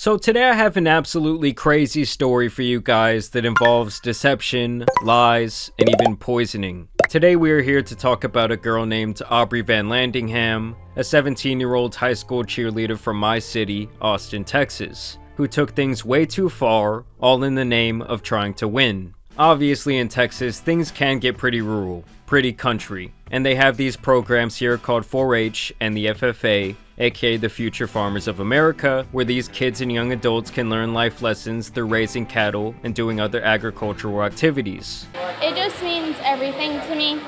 So today I have an absolutely crazy story for you guys that involves deception, lies, and even poisoning. Today we are here to talk about a girl named Aubrey Van Landingham, a 17-year-old high school cheerleader from my city, Austin, Texas, who took things way too far, all in the name of trying to win. Obviously in Texas, things can get pretty rural, pretty country, and they have these programs here called 4-H and the FFA, aka the Future Farmers of America, where these kids and young adults can learn life lessons through raising cattle and doing other agricultural activities. It just means everything to me,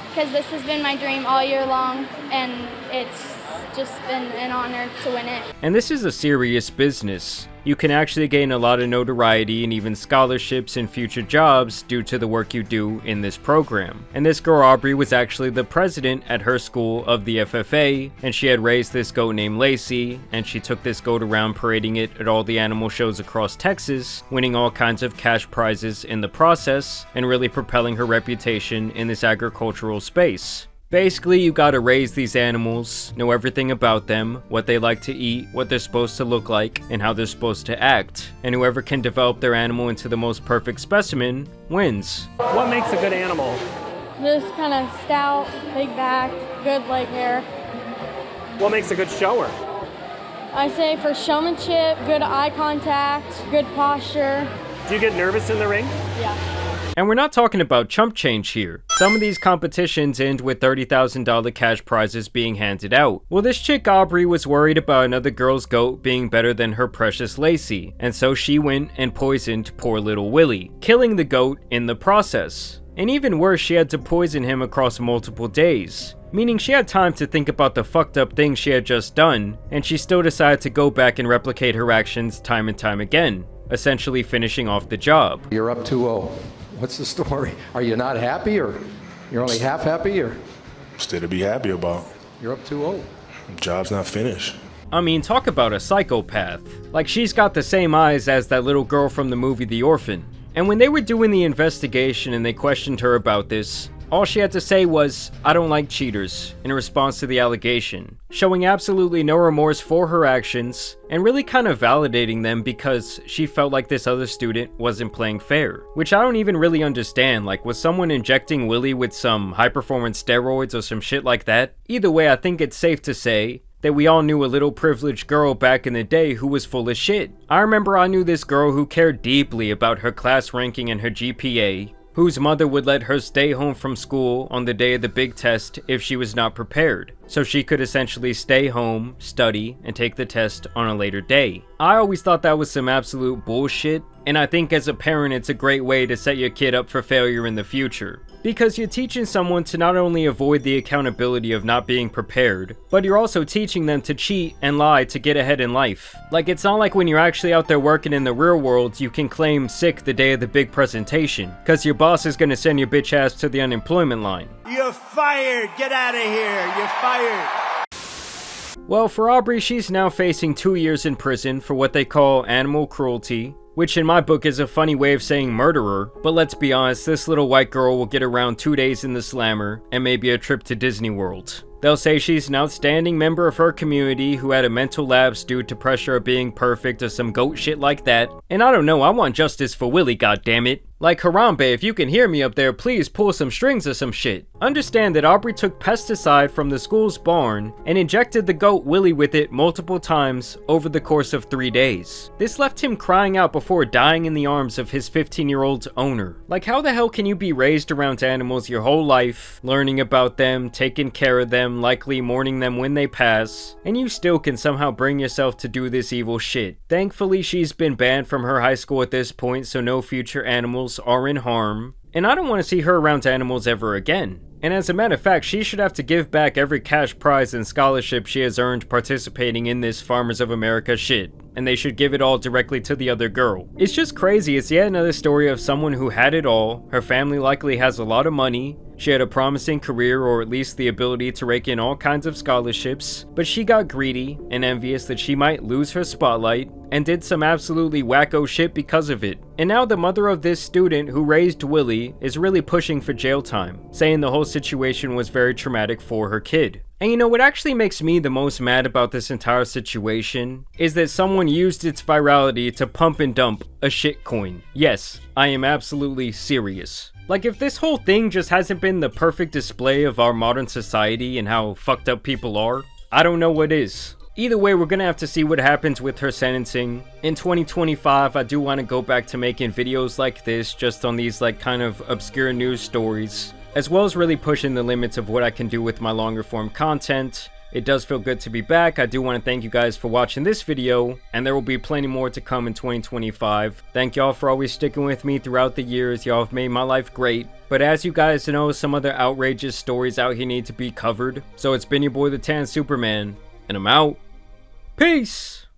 because this has been my dream all year long, and it's just been an honor to win it. And this is a serious business. You can actually gain a lot of notoriety and even scholarships and future jobs due to the work you do in this program. And this girl Aubrey was actually the president at her school of the FFA, and she had raised this goat named Lacey, and she took this goat around parading it at all the animal shows across Texas, winning all kinds of cash prizes in the process, and really propelling her reputation in this agricultural space. Basically, you gotta raise these animals, know everything about them, what they like to eat, what they're supposed to look like, and how they're supposed to act. And whoever can develop their animal into the most perfect specimen wins. What makes a good animal? Just kind of stout, big back, good leg hair. What makes a good shower? I say for showmanship, good eye contact, good posture. Do you get nervous in the ring? Yeah. And we're not talking about chump change here. Some of these competitions end with $30,000 cash prizes being handed out. Well, this chick Aubrey was worried about another girl's goat being better than her precious Lacey, and so she went and poisoned poor little Willie, killing the goat in the process. And even worse, she had to poison him across multiple days, meaning she had time to think about the fucked up things she had just done, and she still decided to go back and replicate her actions time and time again, essentially finishing off the job. You're up 2-0. What's the story? Are you not happy, or you're only half happy, or? Still to be happy about. You're up 2-0. Job's not finished. I mean, talk about a psychopath. Like, she's got the same eyes as that little girl from the movie The Orphan. And when they were doing the investigation and they questioned her about this, all she had to say was, "I don't like cheaters," in response to the allegation, showing absolutely no remorse for her actions, and really kind of validating them because she felt like this other student wasn't playing fair. Which I don't even really understand, like, was someone injecting Willie with some high-performance steroids or some shit like that? Either way, I think it's safe to say that we all knew a little privileged girl back in the day who was full of shit. I remember I knew this girl who cared deeply about her class ranking and her GPA, whose mother would let her stay home from school on the day of the big test if she was not prepared, so she could essentially stay home, study, and take the test on a later day. I always thought that was some absolute bullshit, and I think as a parent it's a great way to set your kid up for failure in the future. Because you're teaching someone to not only avoid the accountability of not being prepared, but you're also teaching them to cheat and lie to get ahead in life. Like, it's not like when you're actually out there working in the real world, you can claim sick the day of the big presentation, cause your boss is gonna send your bitch ass to the unemployment line. You're fired! Get out of here! You're fired! Well, for Aubrey, she's now facing 2 years in prison for what they call animal cruelty, which in my book is a funny way of saying murderer, but let's be honest, this little white girl will get around 2 days in the slammer and maybe a trip to Disney World. They'll say she's an outstanding member of her community who had a mental lapse due to pressure of being perfect or some goat shit like that. And I don't know, I want justice for Willie, goddammit. Like, Harambe, if you can hear me up there, please pull some strings or some shit. Understand that Aubrey took pesticide from the school's barn and injected the goat Willie with it multiple times over the course of 3 days. This left him crying out before dying in the arms of his 15-year-old owner. Like, how the hell can you be raised around animals your whole life, learning about them, taking care of them, likely mourning them when they pass, and you still can somehow bring yourself to do this evil shit? Thankfully, she's been banned from her high school at this point, so no future animals are in harm, and I don't want to see her around animals ever again. And as a matter of fact, she should have to give back every cash prize and scholarship she has earned participating in this Farmers of America shit, and they should give it all directly to the other girl. It's just crazy. It's yet another story of someone who had it all. Her family likely has a lot of money. She had a promising career, or at least the ability to rake in all kinds of scholarships, but she got greedy and envious that she might lose her spotlight, and did some absolutely wacko shit because of it. And now the mother of this student who raised Willie is really pushing for jail time, saying the whole situation was very traumatic for her kid. And you know what actually makes me the most mad about this entire situation is that someone used its virality to pump and dump a shitcoin. Yes, I am absolutely serious. Like, if this whole thing just hasn't been the perfect display of our modern society and how fucked up people are, I don't know what is. Either way, we're gonna have to see what happens with her sentencing. In 2025, I do want to go back to making videos like this, just on these like kind of obscure news stories, as well as really pushing the limits of what I can do with my longer form content. It does feel good to be back. I do want to thank you guys for watching this video, and there will be plenty more to come in 2025. Thank y'all for always sticking with me throughout the years. Y'all have made my life great. But as you guys know, some other outrageous stories out here need to be covered. So it's been your boy the Tan Superman, and I'm out. Peace!